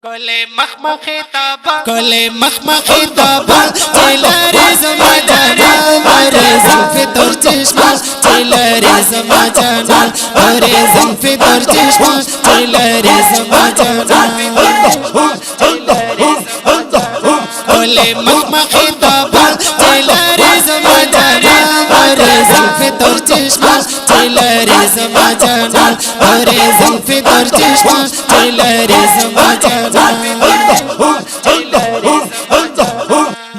Kole makhmakhi taba Tilare zama jana Mare zulfi tor chishma Tilare zama jana Mare zulfi tor chishma Tilare zama jana Kole makhmakhi taba Tilare zama jana Mare zulfi tor chishma Tilare zama jana Mare zulfi tor chishma Tilare zama jana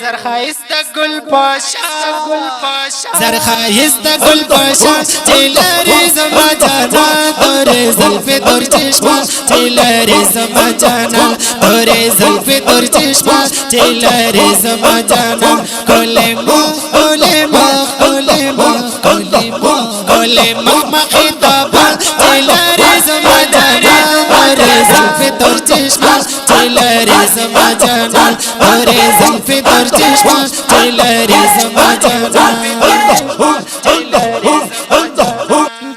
زرخایست گل پاشا زرخایست گل پاشا چلری زما جانا توره زلف تور چشما چلری زما جانا توره زلف تور چشما چلری زما جانا کلمو کلمو کلمو کلمو کلمو مخیطابا چلری زما جانا توره زلف تور چشما چلری زما جانا توره زلف تور چشما چلری زما جانا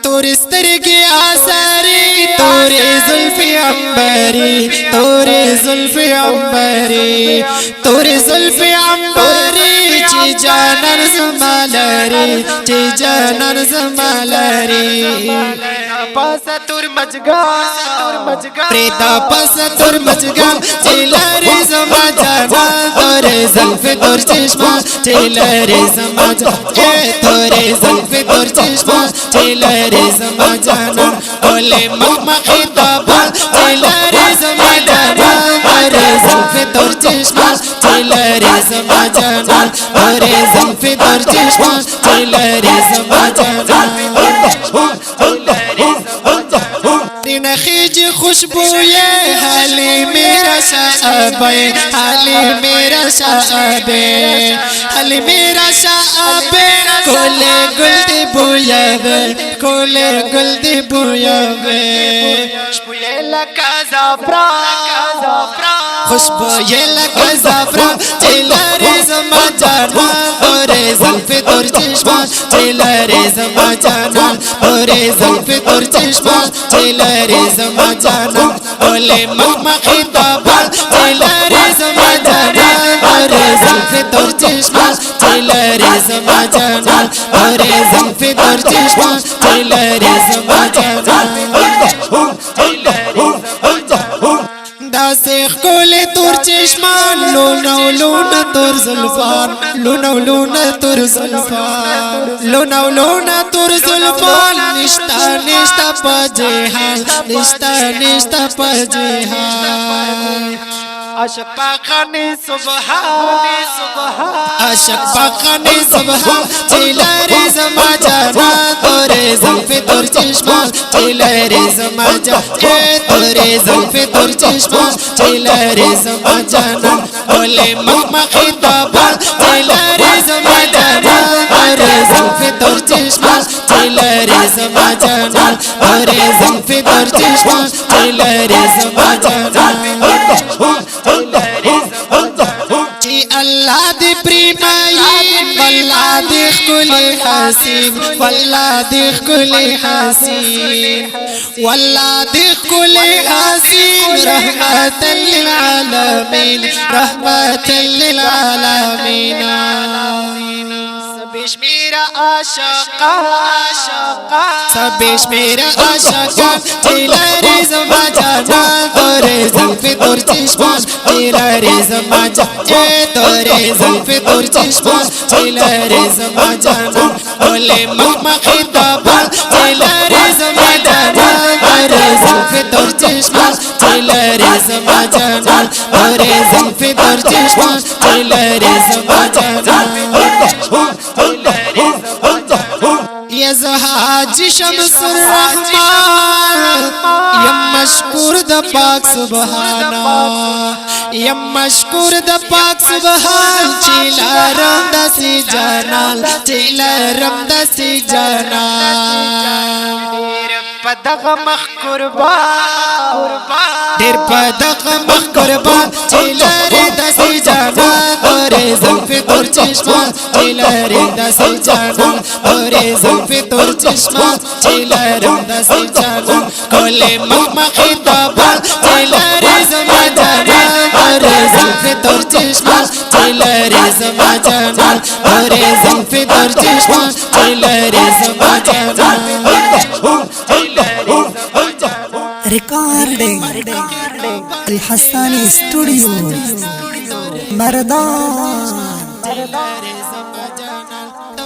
تور سترگی آساری تور زلفی عنبری تور زلفی عنبری تور زلفی عنبری چی جانان زمالری چی جانان زمالری پاسا تور مجگا پریتا پاسا تور مجگا چلری زما جانا تور زلف تور چشما چلری زما جانا تور زلف تور چشما چلری زما جانا کلی مخمخی تابا چلری زما جانا تور زلف تور چشما چلری زما جانا تور زلف تور چشما چلری زما جانا نخیج خوشبوئے حالی میرا شعبے حالی میرا شعبے حالی میرا شعبے کولے گل دی بویا بے کولے گل دی بویا بے خوشبوئے لکا زعفران خوشبوئے لکا زعفران چلری زما جانا تورے زلف تور چشما چلری زما جانا تورے زلف تور چشما چلری زما جانا کولے مخمخی تابا چلری زما جانا تورے زلف تور چشما چلری زما جانا تورے زلف تور چشما چلری زما جانا داسخ کولے تور چشمان لونو لونا تور زلفان لونو لونا تور زلفان لونو لونا تور زلفان نشتا نشتا پا جہان نشتا نشتا پا جہان عاشق پاکانی سبحان عاشق پاکانی سبحان چلری زما جانا تورے زلف تور چشما چلری زما جانا تورے زلف تور چشما چلری زما جانا کولے مخمخی تابا چلری زما جانا تورے زلف تور چشما چلری زما جانا تورے زلف تور چشما چلری زما جانا چی اللہ دی پریمائی واللہ دی خلی حسین واللہ دی خلی حسین واللہ دی خلی حسین رحمت للعالمین رحمت للعالمین سبیش میرا عاشقا سبیش میرا عاشقا چلری زما جانا تورے زلف تور چشما چلری زما جانا تورے زلف تور چشما چلری زما جانا کولے مخمخی تابا چلری زما جانا تورے زلف تور چشما چلری زما جانا تورے زلف تور چشما چلری زما جانا حاجی شمس الرحمن یم مشکور د پاک سبحانا یم مشکور د پاک سبحان چلرم دسی جانان چلرم دسی جانان پدغ مخ قربان ډېر په دغه مخ قربان چې لرې داسې جانان تورې زلفې تور چشمه چې لرې داسې جانان تورې زلفې تور چشمه چې لرم داسې جانان ښکلې مخمخې تابان چې لرې زما جانان تورې زلفې تور چشمه چې لرې زما جانان تورې زلفې تور چشمه چې لرې زما جانان Recording Al-Hassani Studio Mardaan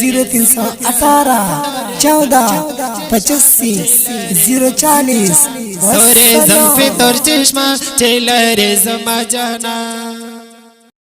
0318 14 85 040 تورې زلفې تور چشمه چې لرې زما جانان